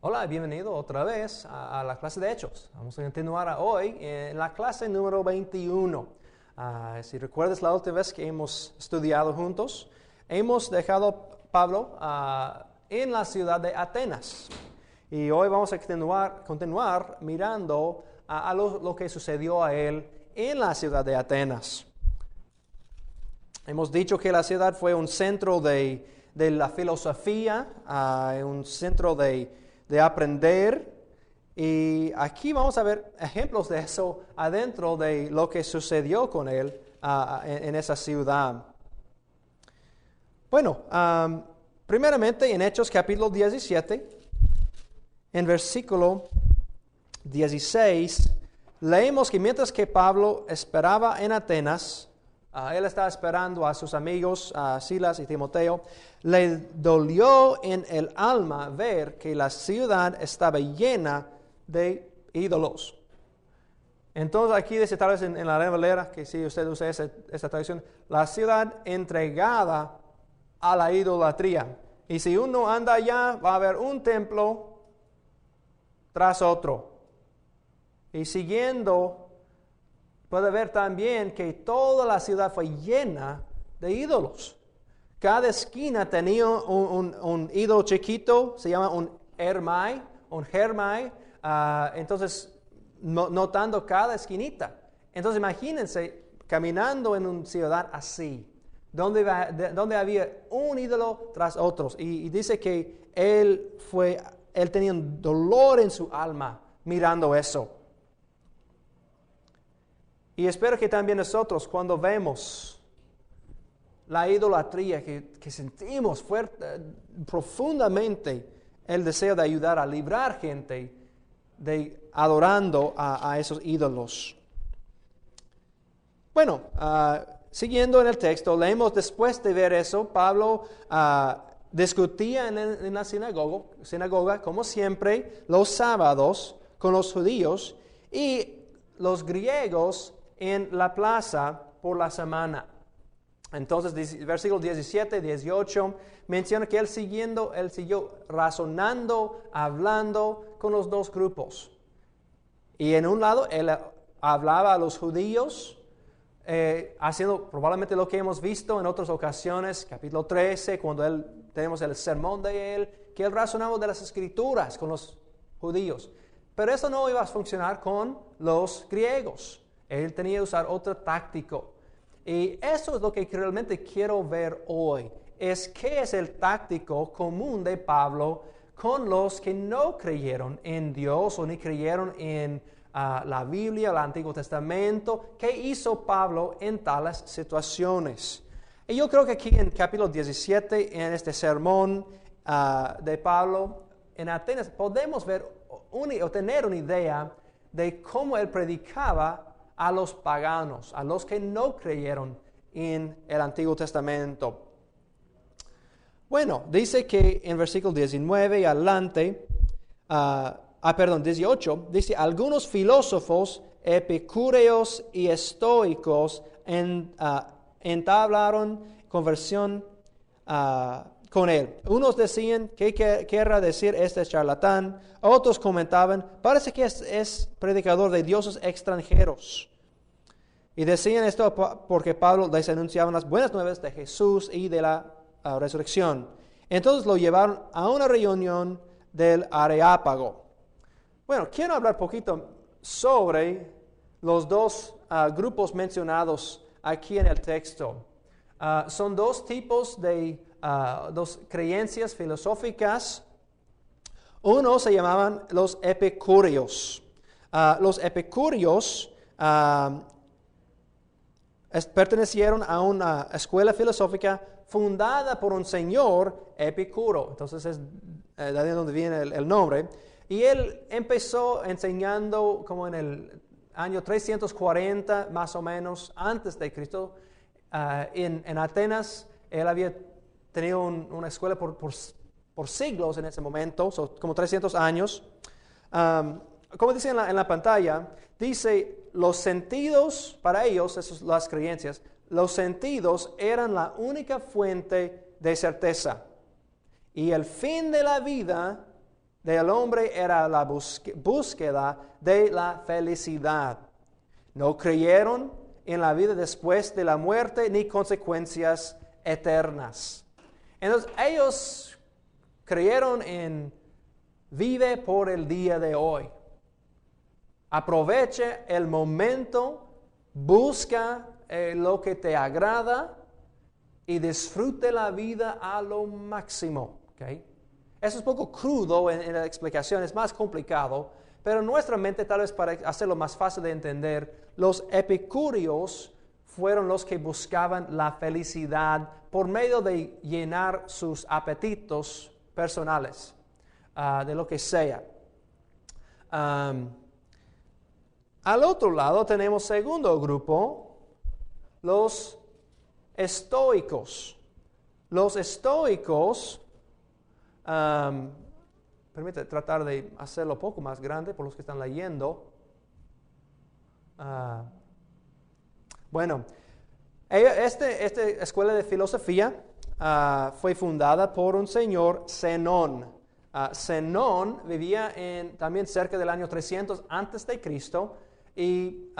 Hola, bienvenido otra vez a la clase de Hechos. Vamos a continuar hoy en la clase número 21. Si recuerdas la última vez que hemos estudiado juntos, hemos dejado Pablo en la ciudad de Atenas. Y hoy vamos a continuar mirando a lo que sucedió a él en la ciudad de Atenas. Hemos dicho que la ciudad fue un centro de la filosofía, un centro de aprender, y aquí vamos a ver ejemplos de eso adentro de lo que sucedió con él en esa ciudad. Bueno, primeramente en Hechos capítulo 17, en versículo 16, leemos que mientras que Pablo esperaba en Atenas, él estaba esperando a sus amigos, a Silas y Timoteo. Le dolió en el alma ver que la ciudad estaba llena de ídolos. Entonces aquí dice tal vez en la Reina Valera, que si usted usa esa traducción, la ciudad entregada a la idolatría. Y si uno anda allá, va a haber un templo tras otro. Y siguiendo, puede ver también que toda la ciudad fue llena de ídolos. Cada esquina tenía un ídolo chiquito, se llama un hermai. Entonces, notando cada esquinita. Entonces, imagínense caminando en una ciudad así, donde había un ídolo tras otros. Y dice que él tenía un dolor en su alma mirando eso. Y espero que también nosotros, cuando vemos la idolatría, que sentimos profundamente el deseo de ayudar a librar gente de adorando a esos ídolos. Bueno, siguiendo en el texto, leemos después de ver eso, Pablo discutía en la sinagoga, como siempre, los sábados con los judíos y los griegos en la plaza por la semana. Entonces, versículos 17, 18, menciona que él siguió razonando, hablando con los dos grupos. Y en un lado, él hablaba a los judíos, haciendo probablemente lo que hemos visto en otras ocasiones, capítulo 13, cuando tenemos el sermón de él, que él razonaba de las escrituras con los judíos. Pero eso no iba a funcionar con los griegos. Él tenía que usar otro táctico. Y eso es lo que realmente quiero ver hoy. Es qué es el táctico común de Pablo con los que no creyeron en Dios o ni creyeron en la Biblia, el Antiguo Testamento. ¿Qué hizo Pablo en tales situaciones? Y yo creo que aquí en capítulo 17, en este sermón de Pablo en Atenas, podemos ver o tener una idea de cómo él predicaba a los paganos, a los que no creyeron en el Antiguo Testamento. Bueno, dice que en versículo 19 adelante, 18, dice, algunos filósofos epicúreos y estoicos entablaron conversión con él. Unos decían, ¿qué querrá decir este charlatán? Otros comentaban, parece que es predicador de dioses extranjeros. Y decían esto porque Pablo les anunciaba las buenas nuevas de Jesús y de la resurrección. Entonces lo llevaron a una reunión del Areópago. Bueno, quiero hablar poquito sobre los dos grupos mencionados aquí en el texto. Son dos tipos de dos creencias filosóficas. Uno se llamaban los epicúreos. Los epicúreos pertenecieron a una escuela filosófica fundada por un señor Epicuro. Entonces es de ahí donde viene el nombre. Y él empezó enseñando como en el año 340 más o menos antes de Cristo en Atenas. Él había tenido una escuela por siglos en ese momento, como 300 años. Como dice en la pantalla, dice, los sentidos, para ellos, esas son las creencias, los sentidos eran la única fuente de certeza. Y el fin de la vida del hombre era la búsqueda de la felicidad. No creyeron en la vida después de la muerte ni consecuencias eternas. Entonces ellos creyeron en vive por el día de hoy. Aproveche el momento, busca lo que te agrada y disfrute la vida a lo máximo. ¿Okay? Eso es un poco crudo en la explicación, es más complicado, pero en nuestra mente, tal vez para hacerlo más fácil de entender, los epicúreos fueron los que buscaban la felicidad por medio de llenar sus apetitos personales, de lo que sea. Al otro lado tenemos segundo grupo, los estoicos. Los estoicos, permítame tratar de hacerlo un poco más grande por los que están leyendo. Esta escuela de filosofía fue fundada por un señor Zenón. Zenón vivía también cerca del año 300 antes de Cristo y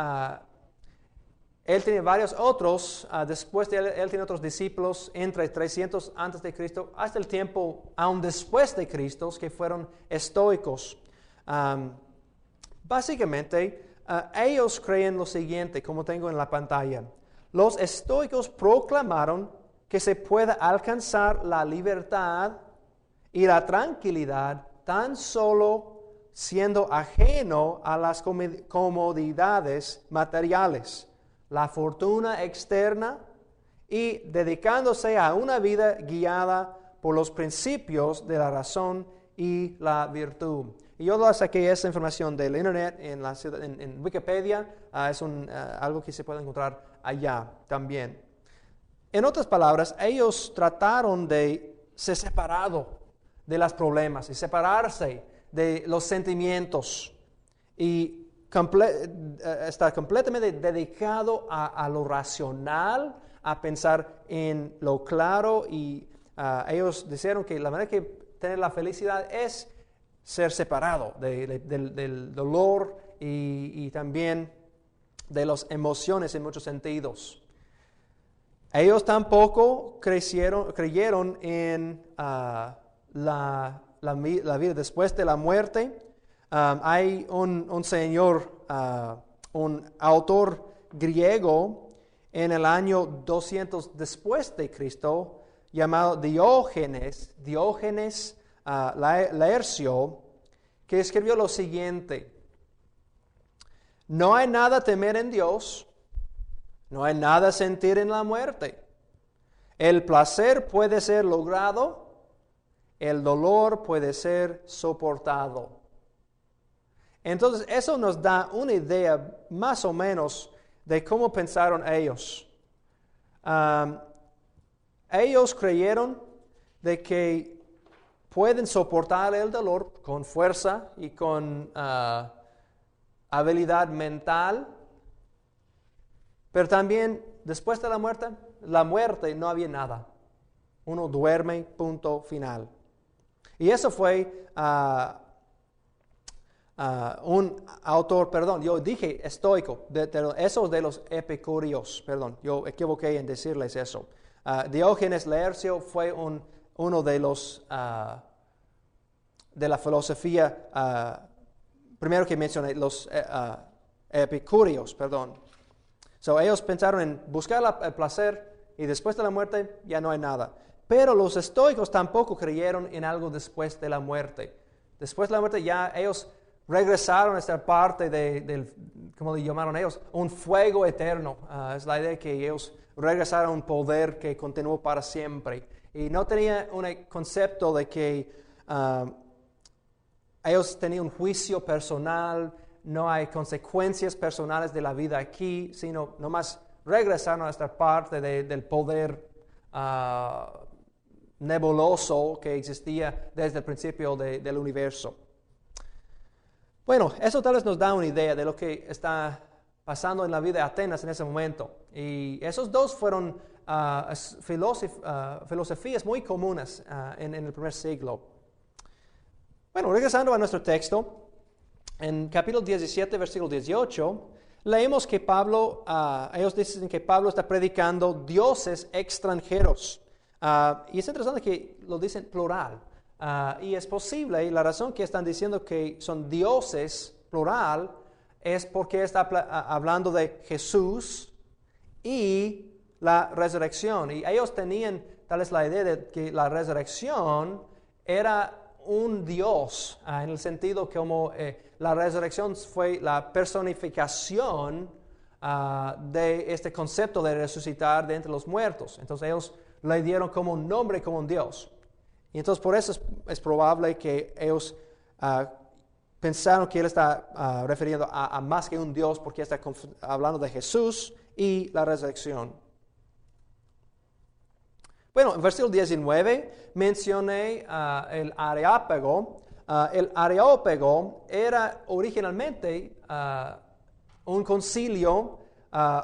él tiene varios otros, después de él tiene otros discípulos entre 300 antes de Cristo hasta el tiempo aún después de Cristo que fueron estoicos. Básicamente, ellos creen lo siguiente, como tengo en la pantalla. Los estoicos proclamaron que se puede alcanzar la libertad y la tranquilidad tan solo siendo ajeno a las comodidades materiales, la fortuna externa y dedicándose a una vida guiada por los principios de la razón y la virtud. Y yo saqué esa información del internet en Wikipedia, es algo que se puede encontrar allá también. En otras palabras, ellos trataron de ser separados de los problemas y separarse de los sentimientos y está completamente dedicado a lo racional, a pensar en lo claro y ellos dijeron que la manera que tener la felicidad es ser separado del dolor y también de las emociones en muchos sentidos. Ellos tampoco creyeron en la vida después de la muerte. Hay un señor, un autor griego en el año 200 después de Cristo, llamado Diógenes Laercio, que escribió lo siguiente: no hay nada a temer en Dios, no hay nada a sentir en la muerte. El placer puede ser logrado, el dolor puede ser soportado. Entonces, eso nos da una idea más o menos de cómo pensaron ellos. Ellos creyeron de que pueden soportar el dolor con fuerza y con habilidad mental, pero también después de la muerte no había nada. Uno duerme, punto final. Y eso fue un autor, yo dije estoico, esos de los epicúreos, yo equivoqué en decirles eso. Diógenes Laercio fue uno de los de la filosofía, primero que mencioné, los epicúreos, ellos pensaron en buscar el placer y después de la muerte ya no hay nada. Pero los estoicos tampoco creyeron en algo después de la muerte. Después de la muerte ya ellos regresaron a esta parte del, ¿cómo le llamaron ellos? Un fuego eterno. Es la idea que ellos regresaron a un poder que continuó para siempre. Y no tenía un concepto de que ellos tenían un juicio personal, no hay consecuencias personales de la vida aquí, sino nomás regresaron a esta parte del poder nebuloso que existía desde el principio del universo. Bueno, eso tal vez nos da una idea de lo que está pasando en la vida de Atenas en ese momento. Y esos dos fueron filosofías muy comunes en el primer siglo. Bueno, regresando a nuestro texto, en capítulo 17, versículo 18, leemos que ellos dicen que Pablo está predicando dioses extranjeros. Y es interesante que lo dicen plural. Y es posible, y la razón que están diciendo que son dioses plural es porque está hablando de Jesús y la resurrección. Y ellos tenían tal vez la idea de que la resurrección era un Dios, en el sentido como la resurrección fue la personificación de este concepto de resucitar de entre los muertos. Entonces ellos le dieron como un nombre, como un Dios. Y entonces por eso es probable que ellos pensaron que él está refiriendo a más que un Dios, porque está hablando de Jesús y la resurrección. Bueno, en versículo 19 mencioné el Areópago. El Areópago era originalmente un concilio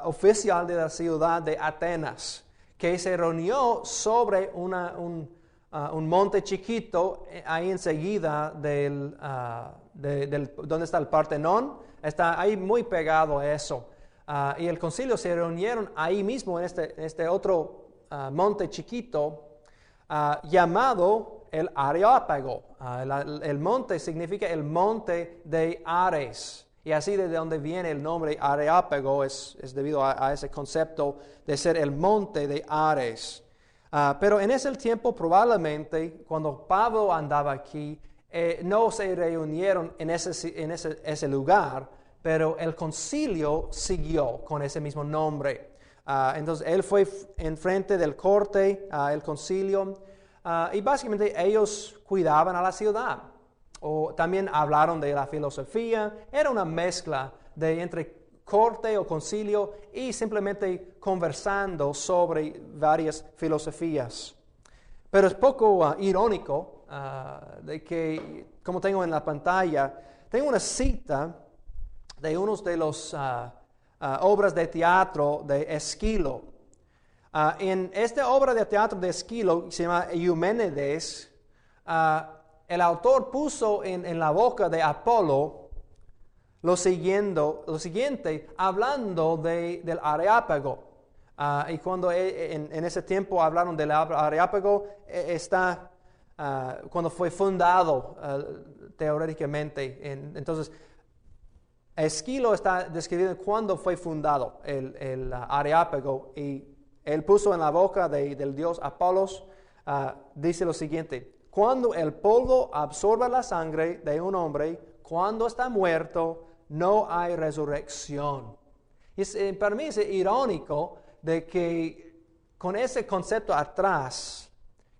oficial de la ciudad de Atenas, que se reunió sobre un monte chiquito ahí enseguida donde está el Partenón. Está ahí muy pegado a eso. Y el concilio se reunieron ahí mismo en este otro monte chiquito llamado el Areópago. El monte significa el monte de Ares. Y así de donde viene el nombre Areópago es debido a ese concepto de ser el monte de Ares. Pero en ese tiempo probablemente cuando Pablo andaba aquí no se reunieron en ese lugar, pero el concilio siguió con ese mismo nombre. Entonces él fue enfrente del corte, el concilio, y básicamente ellos cuidaban a la ciudad. O también hablaron de la filosofía. Era una mezcla de entre corte o concilio y simplemente conversando sobre varias filosofías. Pero es poco irónico de que, como tengo en la pantalla, tengo una cita de unos de los obras de teatro de Esquilo. En esta obra de teatro de Esquilo, se llama Euménides, el autor puso en la boca de Apolo lo siguiente, hablando del Areópago. Y cuando en ese tiempo hablaron del Areópago, cuando fue fundado teóricamente. Entonces, Esquilo está describiendo cuándo fue fundado el Areópago, y él puso en la boca del dios Apolos, dice lo siguiente: cuando el polvo absorba la sangre de un hombre, cuando está muerto, no hay resurrección. Y para mí es irónico de que con ese concepto atrás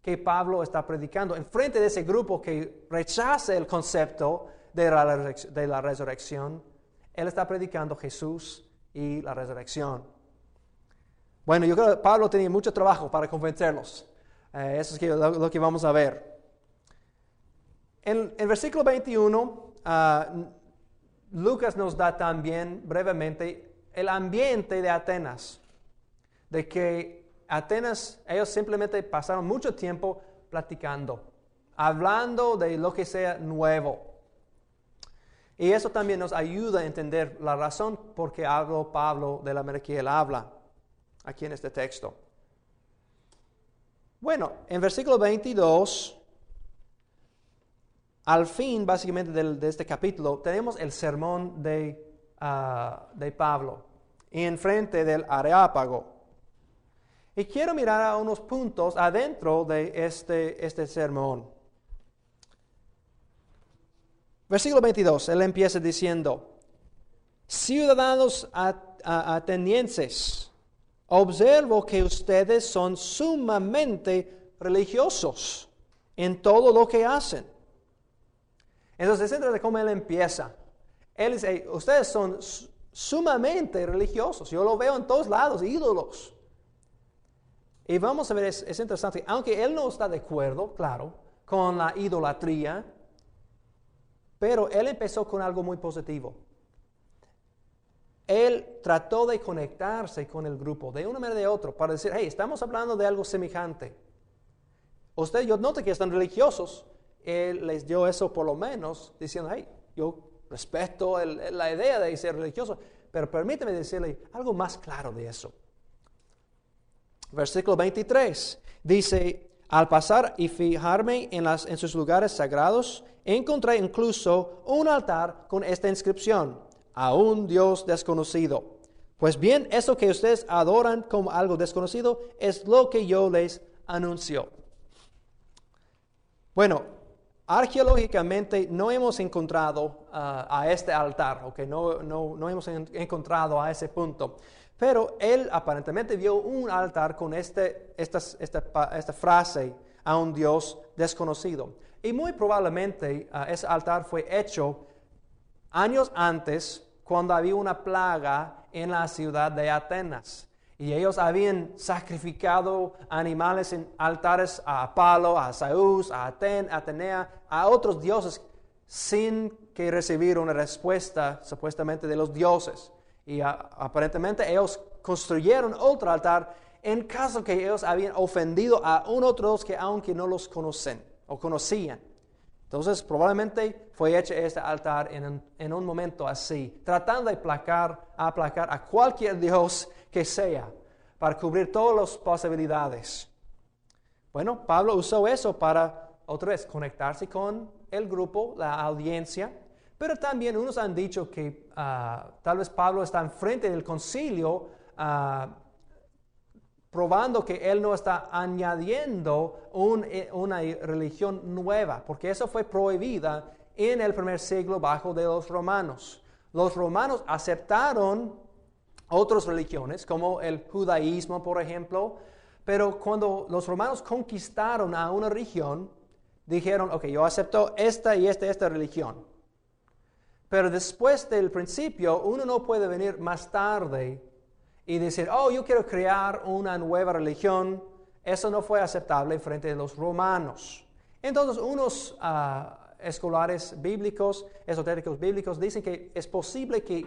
que Pablo está predicando, en frente de ese grupo que rechaza el concepto de la resurrección, él está predicando Jesús y la resurrección. Bueno, yo creo que Pablo tenía mucho trabajo para convencerlos. Eso es lo que vamos a ver. En el versículo 21, Lucas nos da también brevemente el ambiente de Atenas. De que Atenas, ellos simplemente pasaron mucho tiempo platicando, hablando de lo que sea nuevo. Y eso también nos ayuda a entender la razón por qué habló Pablo de la manera que él habla aquí en este texto. Bueno, en versículo 22, al fin básicamente de este capítulo, tenemos el sermón de Pablo en frente del Areópago. Y quiero mirar a unos puntos adentro de este sermón. Versículo 22, él empieza diciendo: ciudadanos atenienses, observo que ustedes son sumamente religiosos en todo lo que hacen. Entonces, dentro de cómo él empieza, él dice: ustedes son sumamente religiosos. Yo lo veo en todos lados, ídolos. Y vamos a ver, es interesante, aunque él no está de acuerdo, claro, con la idolatría, pero él empezó con algo muy positivo. Él trató de conectarse con el grupo de una manera o de otra para decir: hey, estamos hablando de algo semejante. Ustedes, yo noto que están religiosos, Él les dio eso por lo menos, diciendo, hey, yo respeto la idea de ser religioso, pero permíteme decirle algo más claro de eso. Versículo 23 dice, al pasar y fijarme en sus lugares sagrados, encontré incluso un altar con esta inscripción, a un Dios desconocido. Pues bien, eso que ustedes adoran como algo desconocido es lo que yo les anuncio. Bueno, arqueológicamente no hemos encontrado a este altar, okay? No hemos encontrado a ese punto. Pero él aparentemente vio un altar con esta frase, a un Dios desconocido. Y muy probablemente ese altar fue hecho años antes, cuando había una plaga en la ciudad de Atenas. Y ellos habían sacrificado animales en altares a Apolo, a Zeus, a Atenea, a otros dioses, sin que recibir una respuesta supuestamente de los dioses. Y aparentemente ellos construyeron otro altar en caso que ellos habían ofendido a un otro Dios que aunque no los conocen o conocían. Entonces probablemente fue hecho este altar en un momento así, tratando de aplacar a cualquier Dios que sea, para cubrir todas las posibilidades. Bueno, Pablo usó eso para, otra vez, conectarse con el grupo, la audiencia, pero también unos han dicho que tal vez Pablo está enfrente del concilio, probando que él no está añadiendo una religión nueva, porque eso fue prohibida en el primer siglo bajo de los romanos. Los romanos aceptaron otras religiones, como el judaísmo, por ejemplo, pero cuando los romanos conquistaron a una región, dijeron, ok, yo acepto esta y esta religión. Pero después del principio, uno no puede venir más tarde y decir, oh, yo quiero crear una nueva religión. Eso no fue aceptable frente a los romanos. Entonces, unos escolares bíblicos, esotéricos bíblicos, dicen que es posible que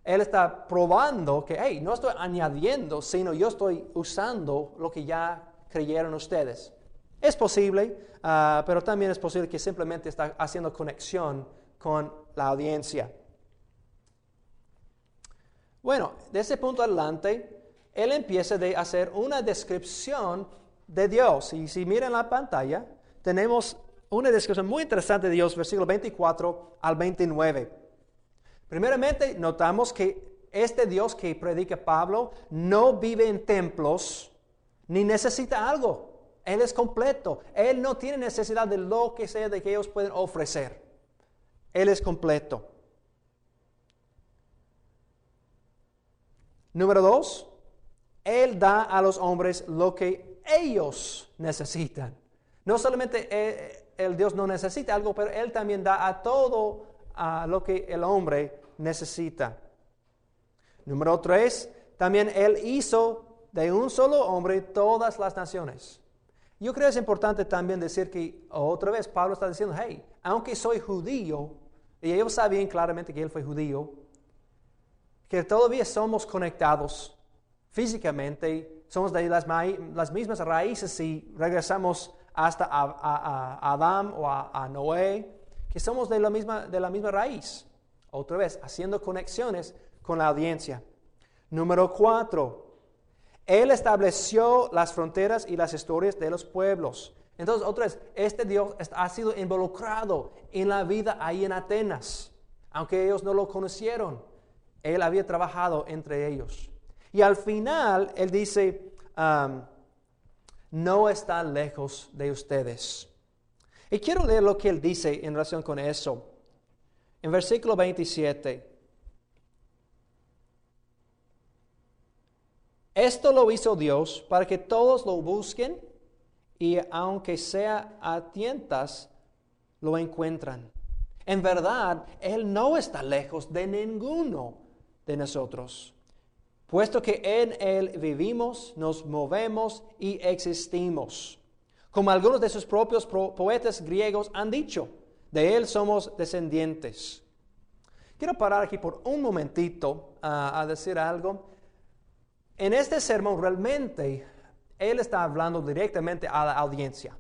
él está probando que, hey, no estoy añadiendo, sino yo estoy usando lo que ya creyeron ustedes. Es posible, pero también es posible que simplemente está haciendo conexión con la audiencia. Bueno, de ese punto adelante, él empieza a hacer una descripción de Dios. Y si miran la pantalla, tenemos una descripción muy interesante de Dios, versículo 24 al 29. Primeramente, notamos que este Dios que predica Pablo no vive en templos ni necesita algo. Él es completo. Él no tiene necesidad de lo que sea de que ellos pueden ofrecer. Él es completo. Número 2, Él da a los hombres lo que ellos necesitan. No solamente el Dios no necesita algo, pero Él también da a todo lo que el hombre necesita. Número 3, también Él hizo de un solo hombre todas las naciones. Yo creo que es importante también decir que, otra vez, Pablo está diciendo, hey, aunque soy judío, y ellos sabían claramente que él fue judío, que todavía somos conectados físicamente, somos de las mismas raíces si regresamos hasta a Adán o a Noé, que somos de la misma raíz. Otra vez, haciendo conexiones con la audiencia. Número 4, Él estableció las fronteras y las historias de los pueblos. Entonces, otra vez, este Dios ha sido involucrado en la vida ahí en Atenas, aunque ellos no lo conocieron. Él había trabajado entre ellos. Y al final, Él dice, no está lejos de ustedes. Y quiero leer lo que Él dice en relación con eso. En versículo 27. Esto lo hizo Dios para que todos lo busquen y aunque sea a tientas, lo encuentran. En verdad, Él no está lejos de ninguno de nosotros, puesto que en Él vivimos, nos movemos y existimos. Como algunos de sus propios poetas griegos han dicho, de Él somos descendientes. Quiero parar aquí por un momentito a decir algo. En este sermón realmente Él está hablando directamente a la audiencia.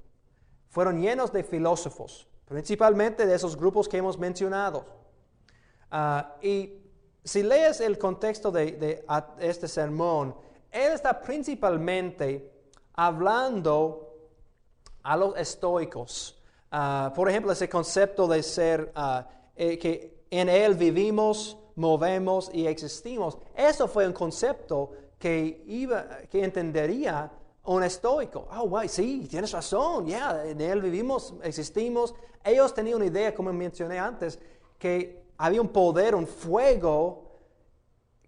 fueron llenos de filósofos, principalmente de esos grupos que hemos mencionado. Y si lees el contexto de este sermón, él está principalmente hablando a los estoicos. Por ejemplo, ese concepto de ser, que en él vivimos, movemos y existimos. Eso fue un concepto que entendería un estoico. Guay, sí, tienes razón, en él vivimos, existimos. Ellos tenían una idea, como mencioné antes, que había un poder, un fuego,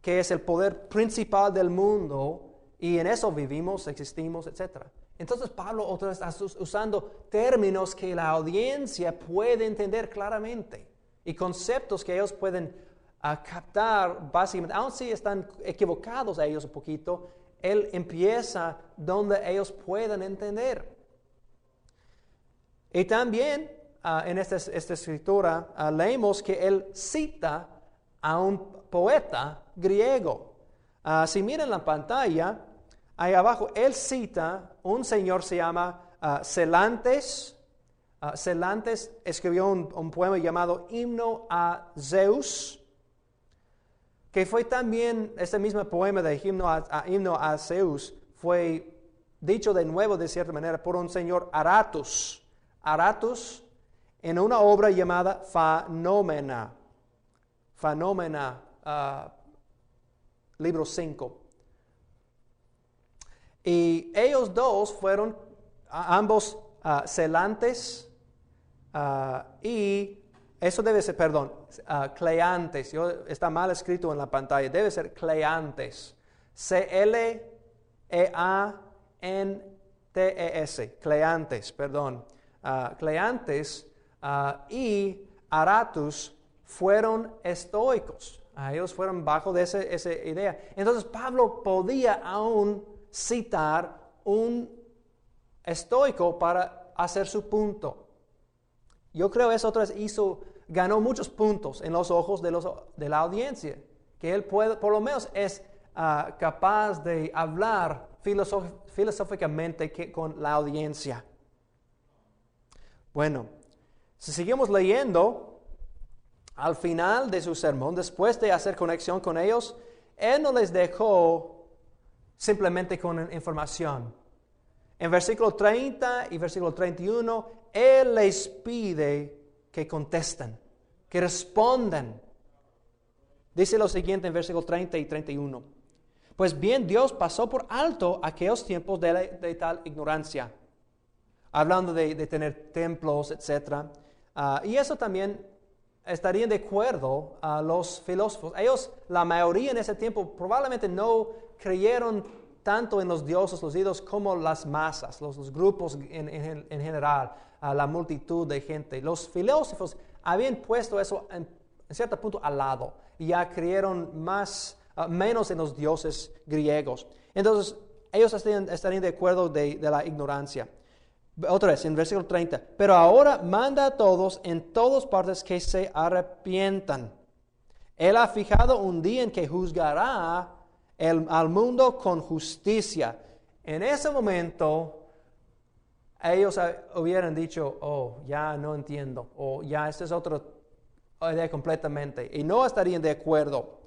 que es el poder principal del mundo, y en eso vivimos, existimos, etc. Entonces Pablo otra vez está usando términos que la audiencia puede entender claramente, y conceptos que ellos pueden captar básicamente, aun si están equivocados a ellos un poquito, él empieza donde ellos puedan entender. Y también en esta escritura leemos que él cita a un poeta griego. Si miran la pantalla, ahí abajo, él cita un señor, se llama Celantes. Celantes escribió un poema llamado Himno a Zeus, que fue también, este mismo poema de Himno a Zeus, fue dicho de nuevo de cierta manera por un señor Aratus. Aratus, en una obra llamada Phanomena, libro 5. Y ellos dos fueron ambos Celantes y eso debe ser, Cleantes. Está mal escrito en la pantalla, debe ser Cleantes. Cleantes, Cleantes, Cleantes y Aratus fueron estoicos. Ellos fueron bajo de esa idea. Entonces Pablo podía aún citar un estoico para hacer su punto. Yo creo eso otra vez ganó muchos puntos en los ojos de la audiencia, que él por lo menos es capaz de hablar filosóficamente con la audiencia. Bueno, si seguimos leyendo, al final de su sermón, después de hacer conexión con ellos, él no les dejó simplemente con información. En versículo 30 y versículo 31, él les pide que contesten, que respondan. Dice lo siguiente en versículo 30 y 31. Pues bien, Dios pasó por alto aquellos tiempos de tal ignorancia, hablando de tener templos, etc. Y eso también estarían de acuerdo a los filósofos. Ellos, la mayoría en ese tiempo, probablemente no creyeron tanto en los dioses, los ídolos, como las masas, los grupos en general, la multitud de gente. Los filósofos habían puesto eso en cierto punto al lado y ya creyeron menos en los dioses griegos. Entonces, ellos estarían de acuerdo de la ignorancia. Otra vez, en versículo 30. Pero ahora manda a todos en todas partes que se arrepientan. Él ha fijado un día en que juzgará al mundo con justicia. En ese momento, ellos hubieran dicho, ya no entiendo, o ya esta es otra idea completamente, y no estarían de acuerdo.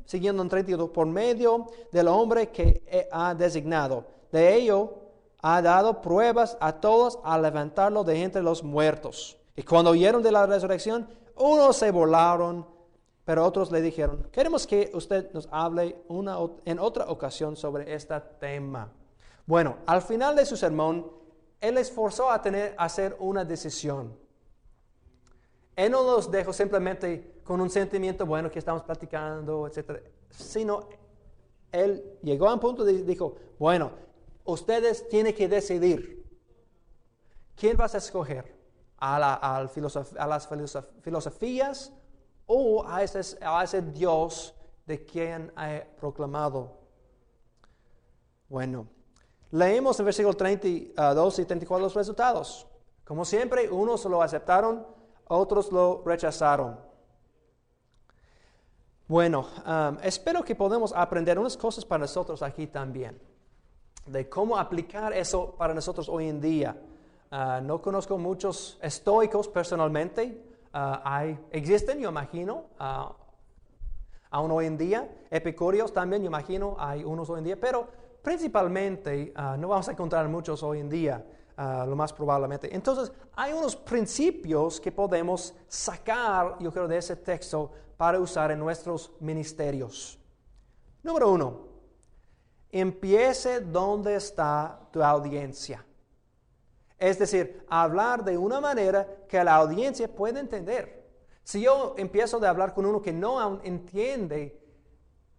Siguiendo en 32, por medio del hombre que ha designado, de ello ha dado pruebas a todos al levantarlo de entre los muertos. Y cuando oyeron de la resurrección, unos se burlaron, pero otros le dijeron, queremos que usted nos hable en otra ocasión sobre este tema. Bueno, al final de su sermón, él les forzó a hacer una decisión. Él no los dejó simplemente con un sentimiento bueno que estamos platicando, etc. Sino, él llegó a un punto y dijo, bueno, ustedes tienen que decidir. ¿Quién vas a escoger? ¿A las filosofías o a ese Dios de quien he proclamado? Bueno, leemos en versículo 32 y 34 los resultados. Como siempre, unos lo aceptaron, otros lo rechazaron. Bueno, espero que podamos aprender unas cosas para nosotros aquí también. de cómo aplicar eso para nosotros hoy en día. No conozco muchos estoicos personalmente. Existen, yo imagino, aún hoy en día. Epicúreos también, yo imagino, hay unos hoy en día. Pero principalmente no vamos a encontrar muchos hoy en día, lo más probablemente. Entonces, hay unos principios que podemos sacar, yo creo, de ese texto para usar en nuestros ministerios. Número 1. Empiece donde está tu audiencia. Es decir, hablar de una manera que la audiencia pueda entender. Si yo empiezo a hablar con uno que no entiende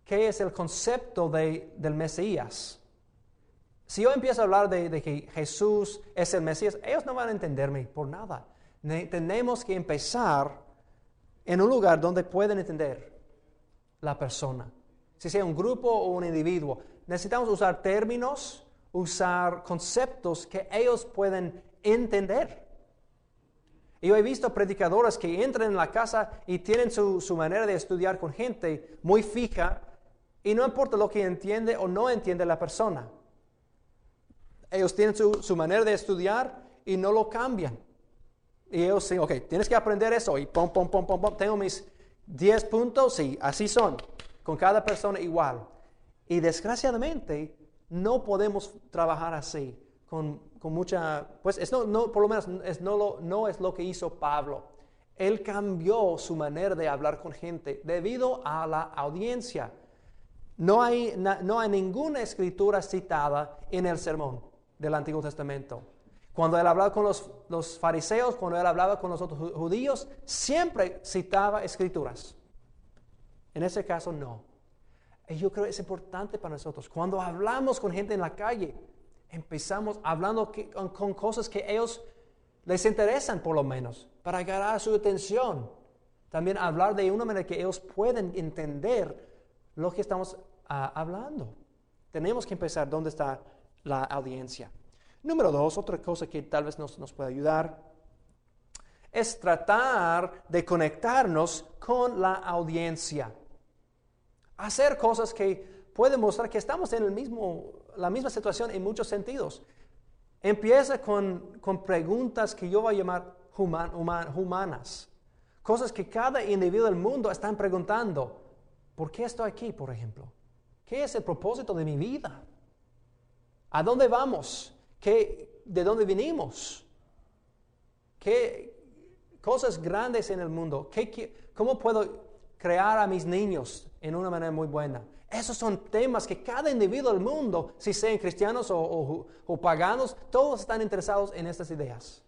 qué es el concepto del Mesías, si yo empiezo a hablar de que Jesús es el Mesías, ellos no van a entenderme por nada. Tenemos que empezar en un lugar donde pueden entender la persona. Si sea un grupo o un individuo, necesitamos usar términos, usar conceptos que ellos pueden entender. Yo he visto predicadores que entran en la casa y tienen su manera de estudiar con gente muy fija y no importa lo que entiende o no entiende la persona. Ellos tienen su manera de estudiar y no lo cambian. Y ellos dicen, ok, tienes que aprender eso y pum, pum, pum, pum, pum. Tengo mis 10 puntos y así son, con cada persona igual. Y desgraciadamente no podemos trabajar así, con mucha, pues por lo menos no es lo que hizo Pablo. Él cambió su manera de hablar con gente debido a la audiencia. No hay ninguna escritura citada en el sermón del Antiguo Testamento. Cuando él hablaba con los fariseos, cuando él hablaba con los otros judíos, siempre citaba escrituras. En ese caso, no. Y yo creo que es importante para nosotros. Cuando hablamos con gente en la calle, empezamos hablando con cosas que a ellos les interesan por lo menos, para ganar su atención. También hablar de una manera que ellos pueden entender lo que estamos hablando. Tenemos que empezar donde está la audiencia. Número 2, otra cosa que tal vez nos pueda ayudar, es tratar de conectarnos con la audiencia. Hacer cosas que pueden mostrar que estamos en la misma situación en muchos sentidos. Empieza con preguntas que yo voy a llamar humanas. Cosas que cada individuo del mundo están preguntando. ¿Por qué estoy aquí, por ejemplo? ¿Qué es el propósito de mi vida? ¿A dónde vamos? ¿De dónde vinimos? ¿Qué cosas grandes en el mundo? ¿Cómo puedo crear a mis niños en una manera muy buena? Esos son temas que cada individuo del mundo, si sean cristianos o paganos, todos están interesados en estas ideas.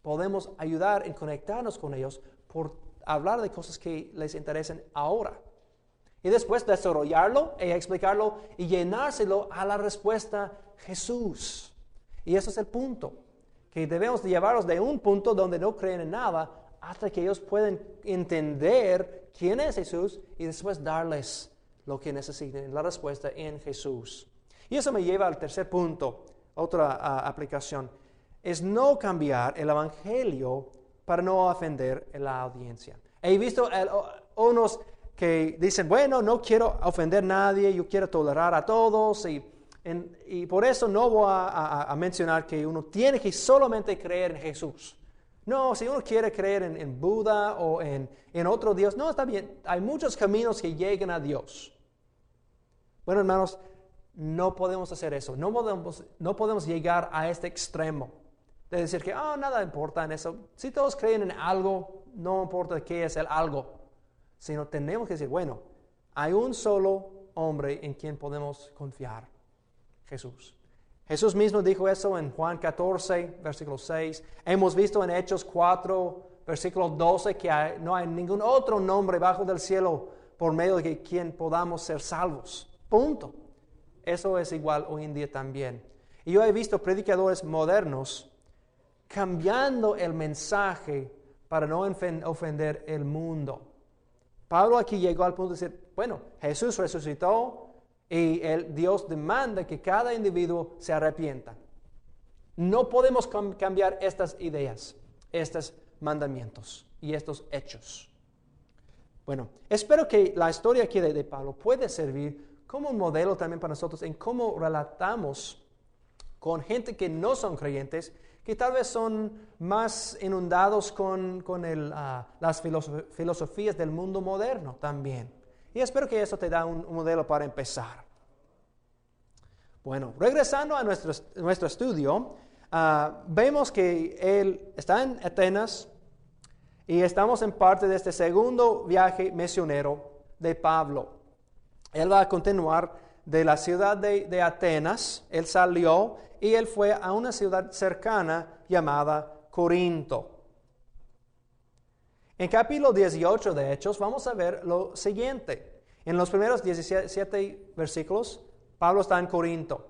Podemos ayudar en conectarnos con ellos por hablar de cosas que les interesen ahora. Y después desarrollarlo y explicarlo y llenárselo a la respuesta Jesús. Y ese es el punto, que debemos llevarlos de un punto donde no creen en nada hasta que ellos pueden entender quién es Jesús y después darles lo que necesiten, la respuesta en Jesús. Y eso me lleva al tercer punto, otra aplicación, es no cambiar el evangelio para no ofender a la audiencia. He visto unos que dicen, bueno, no quiero ofender a nadie, yo quiero tolerar a todos y por eso no voy a mencionar que uno tiene que solamente creer en Jesús. No, si uno quiere creer en Buda o en otro Dios, no, está bien. Hay muchos caminos que llegan a Dios. Bueno, hermanos, no podemos hacer eso. No podemos llegar a este extremo de decir que, nada importa en eso. Si todos creen en algo, no importa qué es el algo. Sino tenemos que decir, bueno, hay un solo hombre en quien podemos confiar, Jesús. Jesús mismo dijo eso en Juan 14, versículo 6. Hemos visto en Hechos 4, versículo 12, que no hay ningún otro nombre bajo del cielo por medio de quien podamos ser salvos. Punto. Eso es igual hoy en día también. Y yo he visto predicadores modernos cambiando el mensaje para no ofender el mundo. Pablo aquí llegó al punto de decir, bueno, Jesús resucitó y Dios demanda que cada individuo se arrepienta. No podemos cambiar estas ideas, estos mandamientos y estos hechos. Bueno, espero que la historia aquí de Pablo puede servir como un modelo también para nosotros en cómo relatamos con gente que no son creyentes, que tal vez son más inundados con las filosofías del mundo moderno también. Y espero que eso te da un modelo para empezar. Bueno, regresando a nuestro estudio, vemos que él está en Atenas y estamos en parte de este segundo viaje misionero de Pablo. Él va a continuar de la ciudad de Atenas, él salió y él fue a una ciudad cercana llamada Corinto. En capítulo 18 de Hechos vamos a ver lo siguiente. En los primeros 17 versículos, Pablo está en Corinto.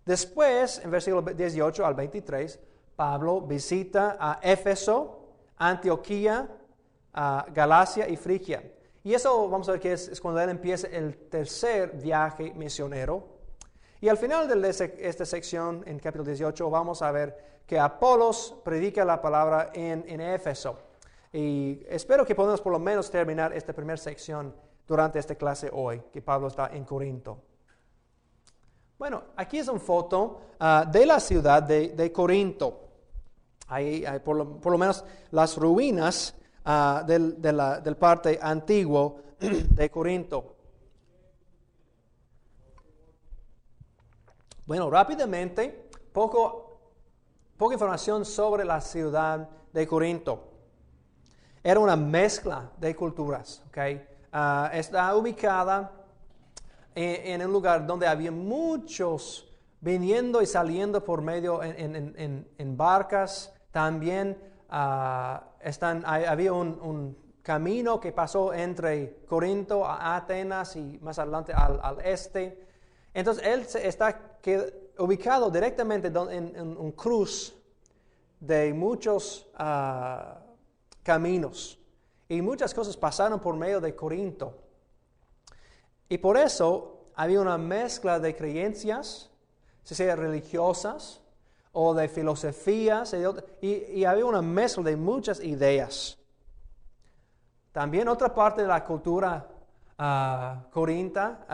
Después, en versículo 18 al 23, Pablo visita a Éfeso, Antioquía, Galacia y Frigia. Y eso vamos a ver que es cuando él empieza el tercer viaje misionero. Y al final de esta sección, en capítulo 18, vamos a ver que Apolos predica la palabra en Éfeso. Y espero que podamos por lo menos terminar esta primera sección durante esta clase hoy, que Pablo está en Corinto. Bueno, aquí es una foto de la ciudad de Corinto. Ahí hay por lo menos las ruinas del parte antiguo de Corinto. Bueno, rápidamente, poca información sobre la ciudad de Corinto. Era una mezcla de culturas, ¿okay? Está ubicada en un lugar donde había muchos viniendo y saliendo por medio en barcas. También había un camino que pasó entre Corinto a Atenas y más adelante al este. Entonces él está ubicado directamente en un cruz de muchos caminos. Y muchas cosas pasaron por medio de Corinto. Y por eso había una mezcla de creencias, sea religiosas o de filosofías, y había una mezcla de muchas ideas. También otra parte de la cultura corintia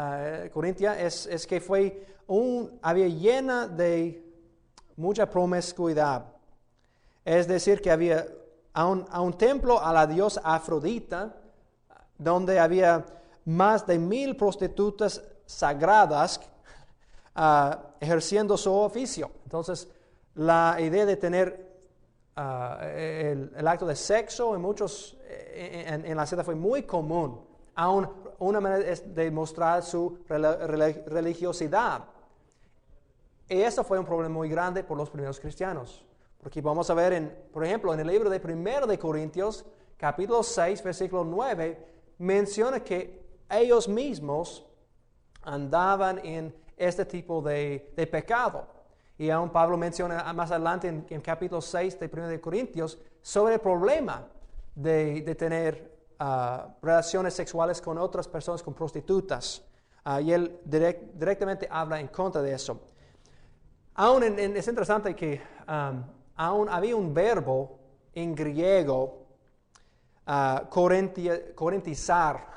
es que había llena de mucha promiscuidad. Es decir, que había a un templo a la diosa Afrodita, donde había más de 1,000 prostitutas sagradas ejerciendo su oficio. Entonces, la idea de tener el acto de sexo en la ciudad fue muy común. Aún una manera de mostrar su religiosidad. Y eso fue un problema muy grande por los primeros cristianos. Porque vamos a ver, por ejemplo, en el libro de 1 de Corintios, capítulo 6, versículo 9, menciona que ellos mismos andaban en este tipo de pecado. Y aún Pablo menciona más adelante en capítulo 6 de 1 de Corintios sobre el problema de tener relaciones sexuales con otras personas, con prostitutas. Y él directamente habla en contra de eso. Aún es interesante que aún había un verbo en griego, corintizar,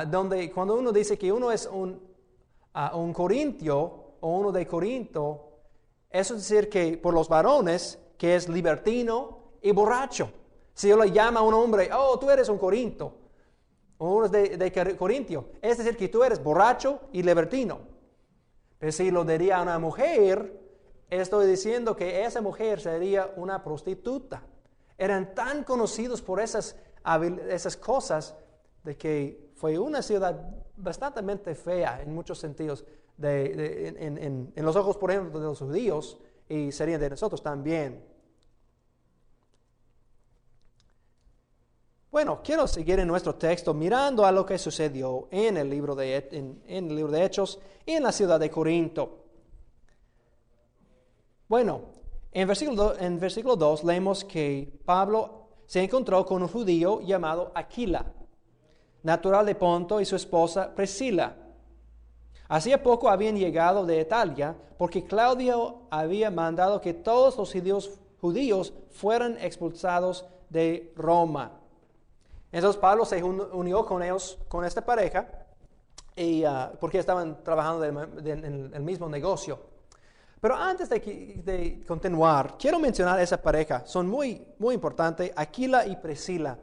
donde cuando uno dice que uno es un corintio o uno de Corinto, eso es decir que por los varones que es libertino y borracho. Si yo le llamo a un hombre, oh, tú eres un corinto, o uno de Corintio, es decir que tú eres borracho y libertino. Pero si lo diría a una mujer, estoy diciendo que esa mujer sería una prostituta. Eran tan conocidos por esas cosas de que fue una ciudad bastante fea en muchos sentidos en los ojos, por ejemplo, de los judíos y serían de nosotros también. Bueno, quiero seguir en nuestro texto mirando a lo que sucedió en el libro de Hechos y en la ciudad de Corinto. Bueno, en versículo 2 leemos que Pablo se encontró con un judío llamado Aquila, natural de Ponto, y su esposa Priscila. Hacía poco habían llegado de Italia porque Claudio había mandado que todos los judíos fueran expulsados de Roma. Entonces Pablo se unió con ellos, con esta pareja, porque estaban trabajando en el mismo negocio. Pero antes de continuar, quiero mencionar a esa pareja. Son muy, muy importantes, Aquila y Priscila.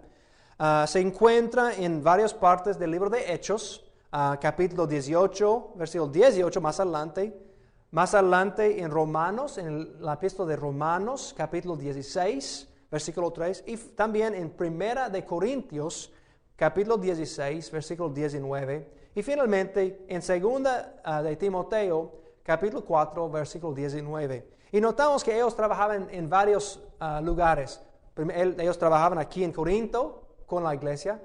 Se encuentra en varias partes del libro de Hechos, capítulo 18, versículo 18 más adelante. Más adelante en Romanos, en la epístola de Romanos, capítulo 16, versículo 3. Y también en Primera de Corintios, capítulo 16, versículo 19. Y finalmente en Segunda de Timoteo, capítulo 4, versículo 19. Y notamos que ellos trabajaban en varios lugares. Ellos trabajaban aquí en Corinto con la iglesia,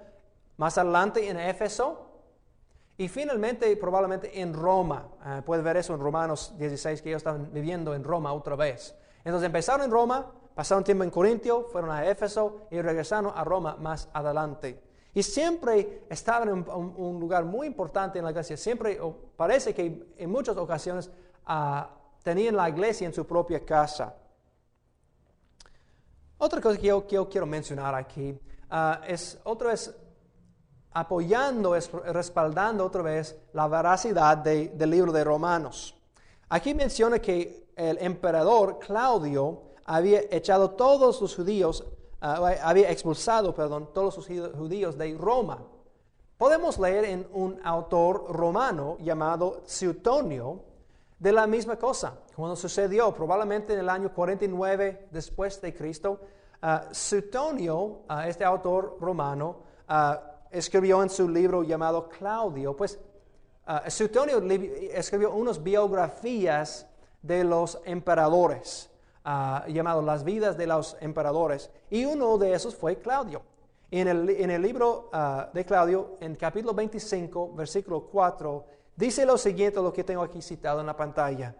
más adelante en Éfeso, y finalmente probablemente en Roma. Puedes ver eso en Romanos 16, que ellos estaban viviendo en Roma otra vez. Entonces empezaron en Roma, pasaron tiempo en Corintio, fueron a Éfeso y regresaron a Roma más adelante. Y siempre estaban en un lugar muy importante en la iglesia. Siempre parece que en muchas ocasiones tenían la iglesia en su propia casa. Otra cosa que yo quiero mencionar aquí es otra vez apoyando, respaldando otra vez la veracidad del libro de Romanos. Aquí menciona que el emperador Claudio había echado todos los judíos, había expulsado, todos los judíos de Roma. Podemos leer en un autor romano llamado Suetonio de la misma cosa. Cuando sucedió, probablemente en el año 49 después de Cristo, Suetonio, este autor romano, escribió en su libro llamado Claudio, Suetonio escribió unas biografías de los emperadores, llamado Las vidas de los emperadores, y uno de esos fue Claudio. En el libro de Claudio, en capítulo 25, versículo 4, dice lo siguiente, lo que tengo aquí citado en la pantalla.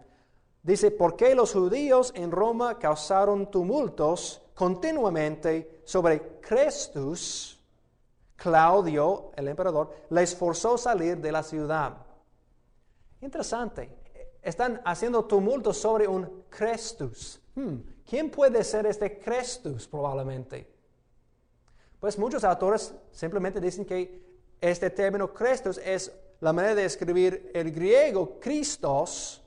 Dice, porque los judíos en Roma causaron tumultos continuamente sobre Crestus, Claudio, el emperador, les forzó salir de la ciudad. Interesante. Están haciendo tumultos sobre un Crestus. ¿Quién puede ser este Crestus probablemente? Pues muchos autores simplemente dicen que este término Crestus es la manera de escribir el griego Christos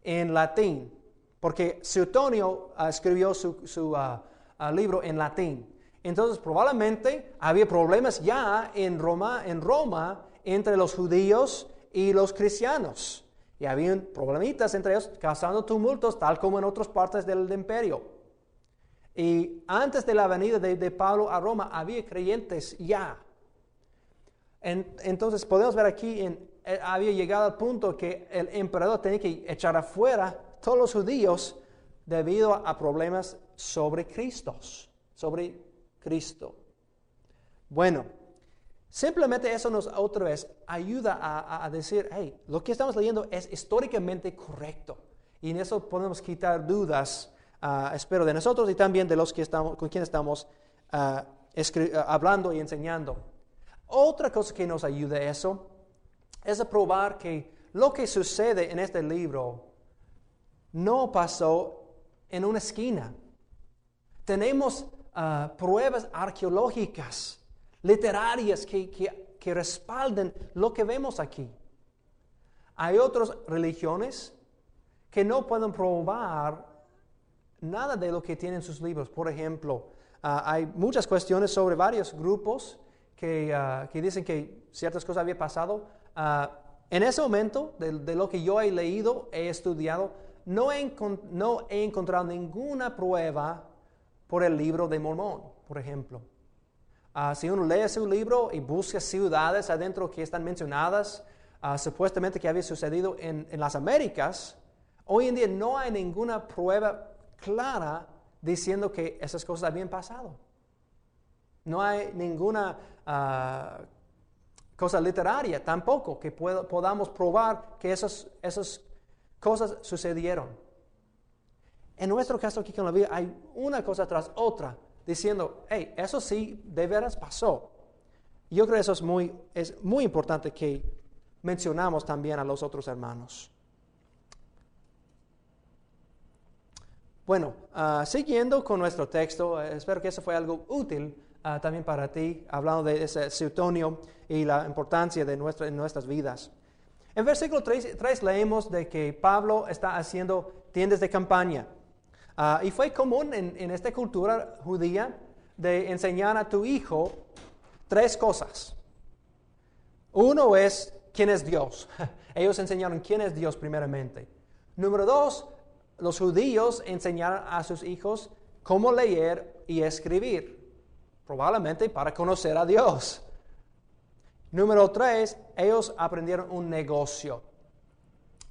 en latín, porque Suetonio escribió su libro en latín. Entonces probablemente había problemas ya en Roma entre los judíos y los cristianos. Y habían problemitas entre ellos causando tumultos tal como en otras partes del imperio. Y antes de la venida de Pablo a Roma había creyentes ya. Entonces podemos ver aquí, había llegado al punto que el emperador tenía que echar afuera todos los judíos debido a problemas sobre Cristo. Bueno, simplemente eso nos otra vez ayuda a decir, hey, lo que estamos leyendo es históricamente correcto. Y en eso podemos quitar dudas, espero, de nosotros y también de los que con quienes estamos hablando y enseñando. Otra cosa que nos ayuda a eso es a probar que lo que sucede en este libro no pasó en una esquina. Tenemos pruebas arqueológicas, literarias que respalden lo que vemos aquí. Hay otras religiones que no pueden probar nada de lo que tienen sus libros. Por ejemplo, hay muchas cuestiones sobre varios grupos que dicen que ciertas cosas habían pasado. En ese momento, de lo que yo he leído, he estudiado, no he encontrado ninguna prueba por el libro de Mormón, por ejemplo. Si uno lee su libro y busca ciudades adentro que están mencionadas, supuestamente que había sucedido en las Américas, hoy en día no hay ninguna prueba clara diciendo que esas cosas habían pasado. No hay ninguna cosa literaria tampoco que podamos probar que esas cosas sucedieron. En nuestro caso aquí con la Biblia hay una cosa tras otra diciendo, hey, eso sí de veras pasó. Yo creo que eso es muy importante que mencionamos también a los otros hermanos. Bueno, siguiendo con nuestro texto, espero que eso fue algo útil también para ti, hablando de ese Suetonio y la importancia de en nuestras vidas. En versículo 3 leemos de que Pablo está haciendo tiendas de campaña. Y fue común en esta cultura judía de enseñar a tu hijo 3 cosas. Uno es quién es Dios. Ellos enseñaron quién es Dios primeramente. Número 2, los judíos enseñaron a sus hijos cómo leer y escribir, probablemente para conocer a Dios. Número 3, ellos aprendieron un negocio.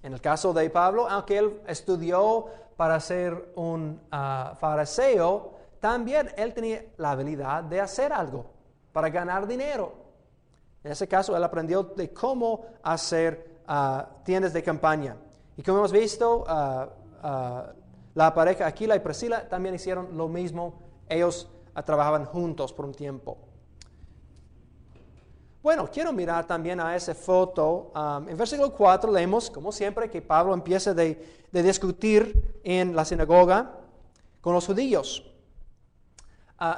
En el caso de Pablo, aunque él estudió para ser un fariseo, también él tenía la habilidad de hacer algo para ganar dinero. En ese caso, él aprendió de cómo hacer tiendas de campaña. Y como hemos visto, la pareja Aquila y Priscila también hicieron lo mismo. Ellos trabajaban juntos por un tiempo. Bueno, quiero mirar también a esa foto. En versículo 4 leemos, como siempre, que Pablo empieza de discutir en la sinagoga con los judíos.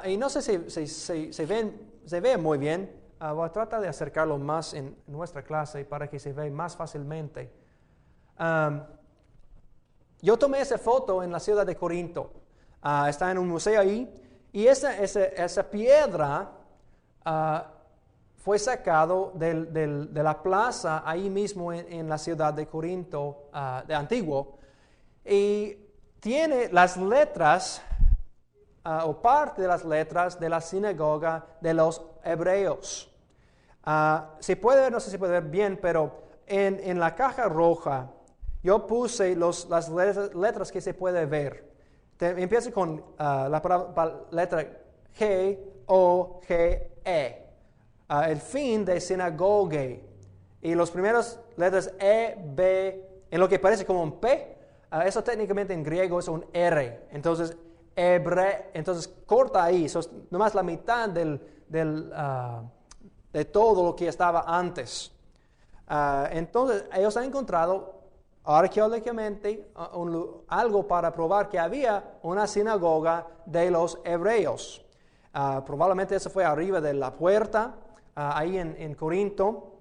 Y no sé si se ve muy bien. Voy a tratar de acercarlo más en nuestra clase para que se vea más fácilmente. Yo tomé esa foto en la ciudad de Corinto. Está en un museo ahí. Y esa piedra fue sacado de la plaza ahí mismo en la ciudad de Corinto, de Antiguo. Y tiene las letras, o parte de las letras de la sinagoga de los hebreos. Se puede ver, no sé si se puede ver bien, pero en la caja roja yo puse las letras que se puede ver. Empieza con la letra G, O, G, E. El fin de sinagoge. Y los primeros letras E, B, en lo que parece como un P, eso técnicamente en griego es un R. Entonces, entonces corta ahí. Eso es nomás la mitad de todo lo que estaba antes. Entonces, ellos han encontrado arqueológicamente algo para probar que había una sinagoga de los hebreos. Probablemente eso fue arriba de la puerta, ahí en Corinto.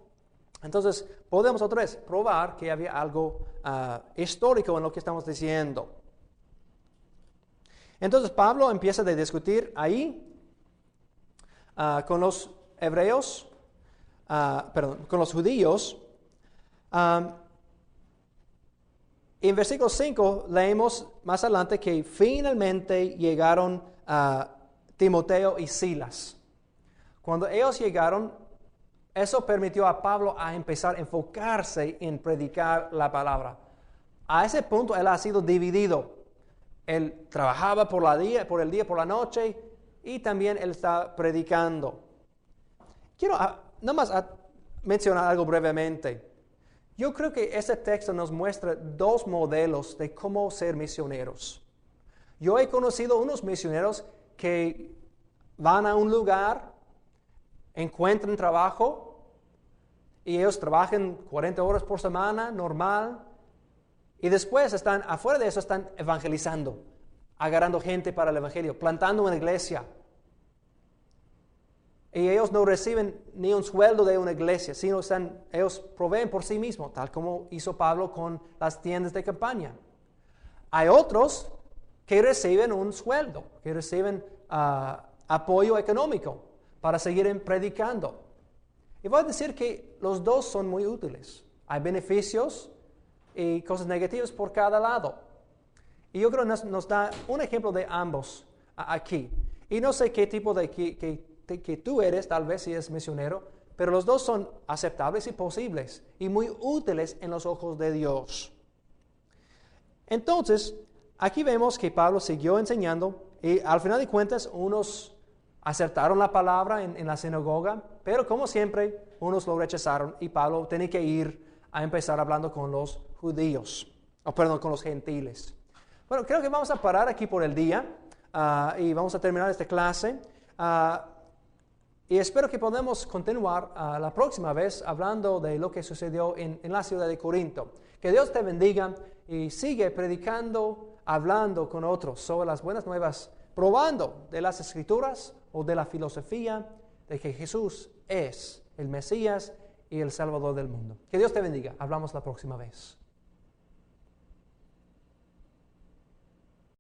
Entonces, podemos otra vez probar que había algo histórico en lo que estamos diciendo. Entonces, Pablo empieza a discutir ahí con los hebreos, con los judíos. En versículo 5 leemos más adelante que finalmente llegaron Timoteo y Silas. Cuando ellos llegaron, eso permitió a Pablo a empezar a enfocarse en predicar la palabra. A ese punto él ha sido dividido. Él trabajaba por el día, por la noche, y también él está predicando. Quiero nomás mencionar algo brevemente. Yo creo que este texto nos muestra 2 modelos de cómo ser misioneros. Yo he conocido unos misioneros que van a un lugar, encuentran trabajo, y ellos trabajan 40 horas por semana, normal, y después afuera de eso están evangelizando, agarrando gente para el evangelio, plantando una iglesia. Y ellos no reciben ni un sueldo de una iglesia, sino ellos proveen por sí mismos, tal como hizo Pablo con las tiendas de campaña. Hay otros que reciben un sueldo, que reciben apoyo económico para seguir predicando. Y voy a decir que los dos son muy útiles. Hay beneficios y cosas negativas por cada lado. Y yo creo que nos da un ejemplo de ambos aquí. Y no sé qué tipo que tú eres, tal vez si eres misionero, pero los dos son aceptables y posibles y muy útiles en los ojos de Dios. Entonces, aquí vemos que Pablo siguió enseñando y al final de cuentas unos acertaron la palabra en la sinagoga, pero como siempre unos lo rechazaron y Pablo tenía que ir a empezar hablando con los judíos, con los gentiles. Bueno, creo que vamos a parar aquí por el día y vamos a terminar esta clase. Y espero que podamos continuar la próxima vez hablando de lo que sucedió en la ciudad de Corinto. Que Dios te bendiga y sigue predicando, hablando con otros sobre las buenas nuevas, probando de las Escrituras o de la filosofía de que Jesús es el Mesías y el Salvador del mundo. Que Dios te bendiga. Hablamos la próxima vez.